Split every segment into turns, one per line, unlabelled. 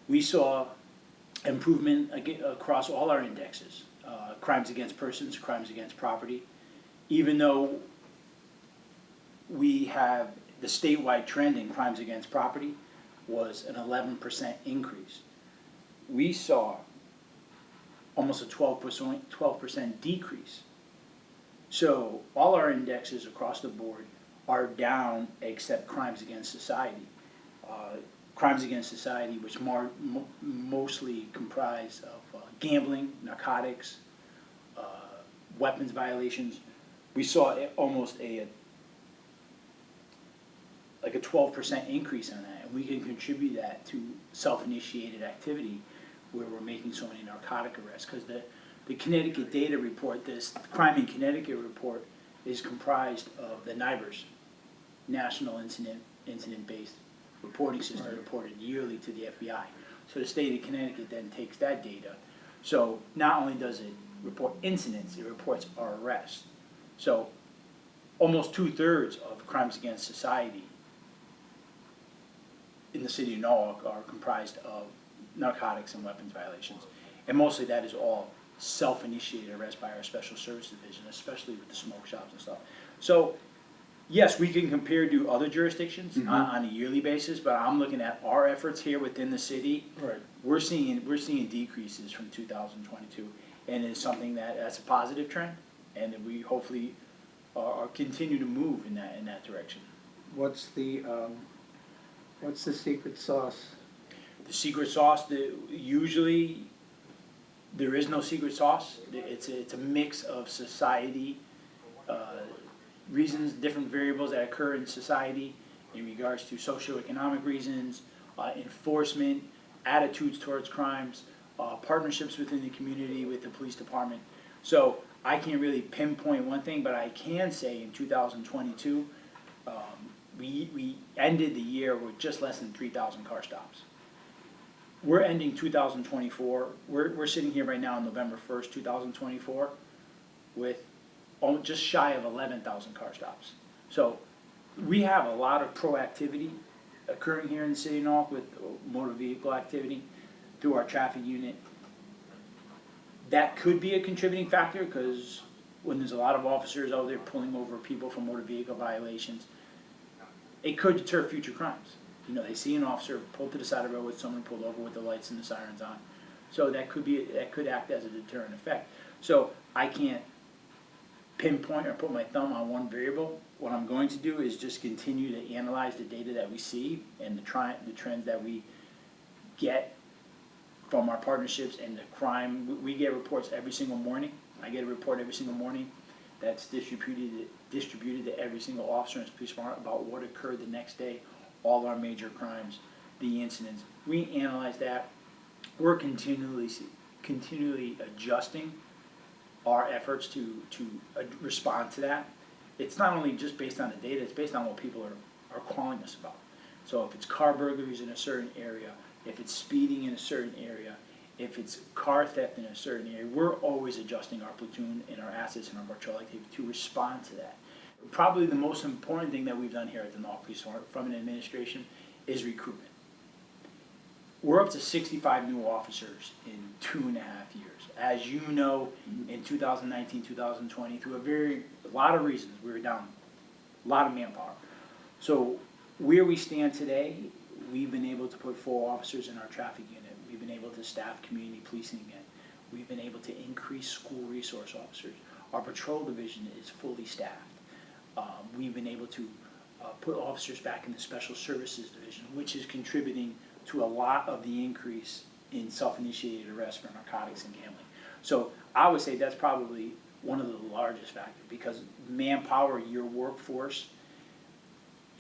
We saw improvement across all our indexes, crimes against persons, crimes against property, even though we have the statewide trend in crimes against property was an 11% increase. We saw almost a 12% decrease. So all our indexes across the board are down except crimes against society. Crimes against society, which mostly comprise of gambling, narcotics, weapons violations. We saw almost like a 12% increase on that, and we can contribute that to self-initiated activity where we're making so many narcotic arrests, because the Connecticut data report, this Crime in Connecticut report, is comprised of the NIBRS, National Incident-Based Reporting System, reported yearly to the FBI. So the state of Connecticut then takes that data. So not only does it report incidents, it reports our arrests. So almost 2/3 of crimes against society in the city of Norwalk are comprised of narcotics and weapons violations. And mostly that is all self-initiated arrest by our special service division, especially with the smoke shops and stuff. So yes, we can compare to other jurisdictions on a yearly basis, but I'm looking at our efforts here within the city.
Right.
We're seeing decreases from 2022, and it's something that's a positive trend, and that we hopefully are continue to move in that direction.
What's the secret sauce?
The secret sauce, usually there is no secret sauce. It's a mix of society, reasons, different variables that occur in society in regards to socioeconomic reasons, enforcement, attitudes towards crimes, partnerships within the community with the police department. So I can't really pinpoint one thing, but I can say in 2022, we ended the year with just less than 3,000 car stops. We're ending 2024, we're sitting here right now on November 1st, 2024, with just shy of 11,000 car stops. So we have a lot of proactivity occurring here in the city of Norwalk with motor vehicle activity through our traffic unit. That could be a contributing factor, because when there's a lot of officers out there pulling over people for motor vehicle violations, it could deter future crimes. You know, they see an officer pull to the side of the road with someone pulled over with the lights and the sirens on. So that could act as a deterrent effect. So I can't pinpoint or put my thumb on one variable. What I'm going to do is just continue to analyze the data that we see and the trends that we get from our partnerships and the crime. We get reports every single morning. I get a report every single morning that's distributed to every single officer in the police department about what occurred the next day, all our major crimes, the incidents. We analyze that. We're continually adjusting our efforts to respond to that. It's not only just based on the data, it's based on what people are calling us about. So if it's car burglaries in a certain area, if it's speeding in a certain area, if it's car theft in a certain area, we're always adjusting our platoon and our assets and our patrol activity to respond to that. Probably the most important thing that we've done here at the Norwalk Police Department from an administration is recruitment. We're up to 65 new officers in 2.5 years. As you know, in 2019, 2020, through a lot of reasons, we were down a lot of manpower. So where we stand today, we've been able to put 4 officers in our traffic unit. We've been able to staff community policing again. We've been able to increase school resource officers. Our patrol division is fully staffed. We've been able to put officers back in the special services division, which is contributing to a lot of the increase in self-initiated arrests for narcotics and gambling. So I would say that's probably one of the largest factors, because manpower, your workforce,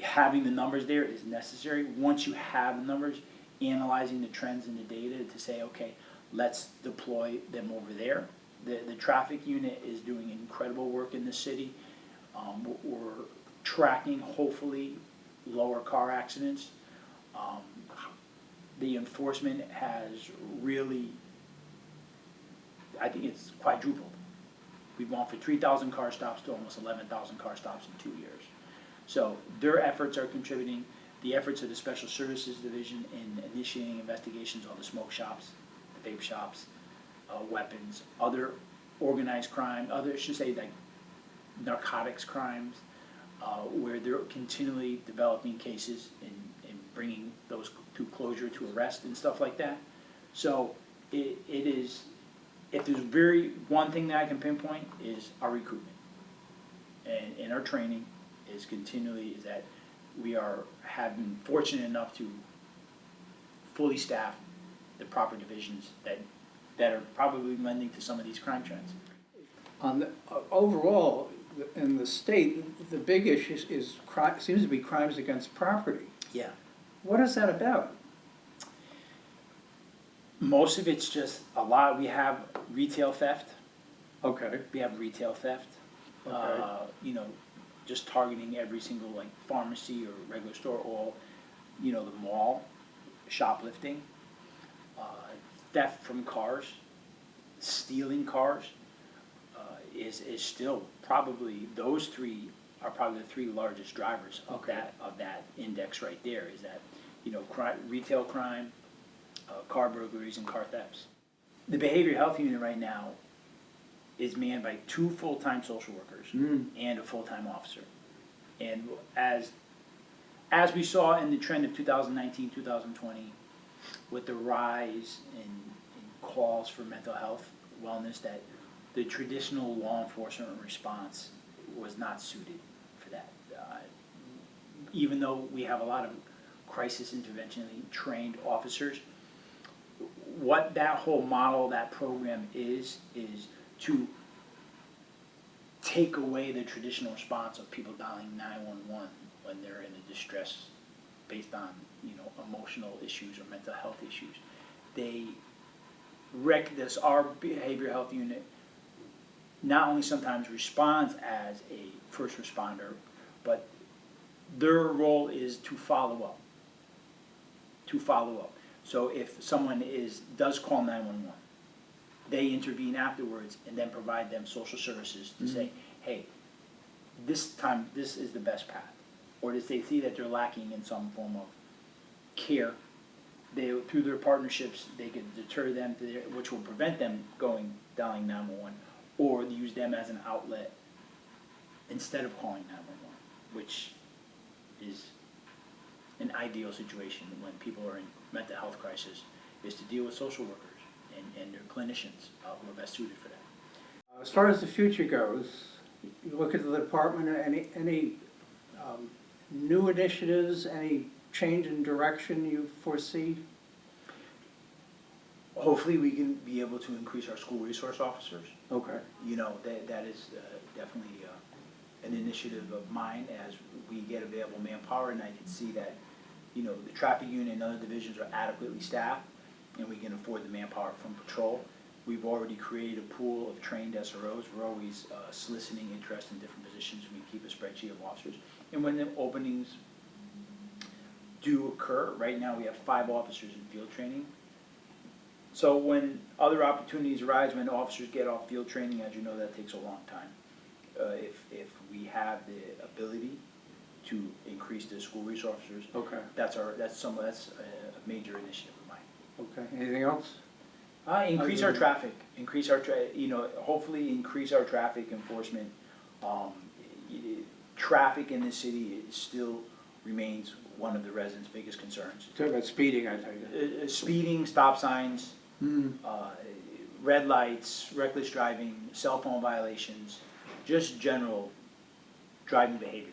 having the numbers there is necessary. Once you have the numbers, analyzing the trends in the data to say, okay, let's deploy them over there. The traffic unit is doing incredible work in the city. We're tracking, hopefully, lower car accidents. The enforcement has really, I think it's quadrupled. We've gone from 3,000 car stops to almost 11,000 car stops in 2 years. So their efforts are contributing. the efforts of the Special Services Division in initiating investigations on the smoke shops, the vape shops, weapons, other organized crime, other, I should say, like narcotics crimes, where they're continually developing cases and bringing those to closure, to arrest and stuff like that. So it is, if there's one thing that I can pinpoint is our recruitment. And our training is that we have been fortunate enough to fully staff the proper divisions that are probably lending to some of these crime trends.
On the, overall, in the state, the big issue seems to be crimes against property.
Yeah.
What is that about?
Most of it's just we have retail theft.
Okay.
We have retail theft.
Okay.
Just targeting every single like pharmacy or regular store, or, the mall, shoplifting, theft from cars, stealing cars, is still probably, those three are probably the three largest drivers of
Okay.
that index right there, is that, retail crime, car burglaries and car thefts. The behavioral health unit right now is manned by 2 full-time social workers and a full-time officer. And as we saw in the trend of 2019, 2020, with the rise in calls for mental health, wellness, that the traditional law enforcement response was not suited for that. Even though we have a lot of crisis intervention trained officers, what that whole model, that program is to take away the traditional response of people dialing 911 when they're in a distress based on emotional issues or mental health issues. Our behavioral health unit not only sometimes responds as a first responder, but their role is to follow up. So if someone does call 911, they intervene afterwards and then provide them social services to say, hey, this time this is the best path. Or if they see that they're lacking in some form of care, through their partnerships, they can deter them, which will prevent them dialing 911, or use them as an outlet instead of calling 911, which is an ideal situation when people are in mental health crisis, is to deal with social workers and their clinicians who are best suited for that.
As far as the future goes, you look at the department, any new initiatives, any change in direction you foresee?
Hopefully we can be able to increase our school resource officers.
Okay.
That is definitely an initiative of mine as we get available manpower, and I can see that, the traffic unit and other divisions are adequately staffed, and we can afford the manpower from patrol. We've already created a pool of trained SROs. We're always soliciting interest in different positions. We keep a spreadsheet of officers. And when the openings do occur, right now we have 5 officers in field training. So when other opportunities arise, when officers get off field training, as you know, that takes a long time. If we have the ability to increase the school resource officers,
Okay.
that's a major initiative of mine.
Okay. Anything else?
Increase our traffic. Hopefully increase our traffic enforcement. Traffic in this city still remains one of the residents' biggest concerns.
Talk about speeding, I take it.
Speeding, stop signs, red lights, reckless driving, cell phone violations, just general driving behaviors.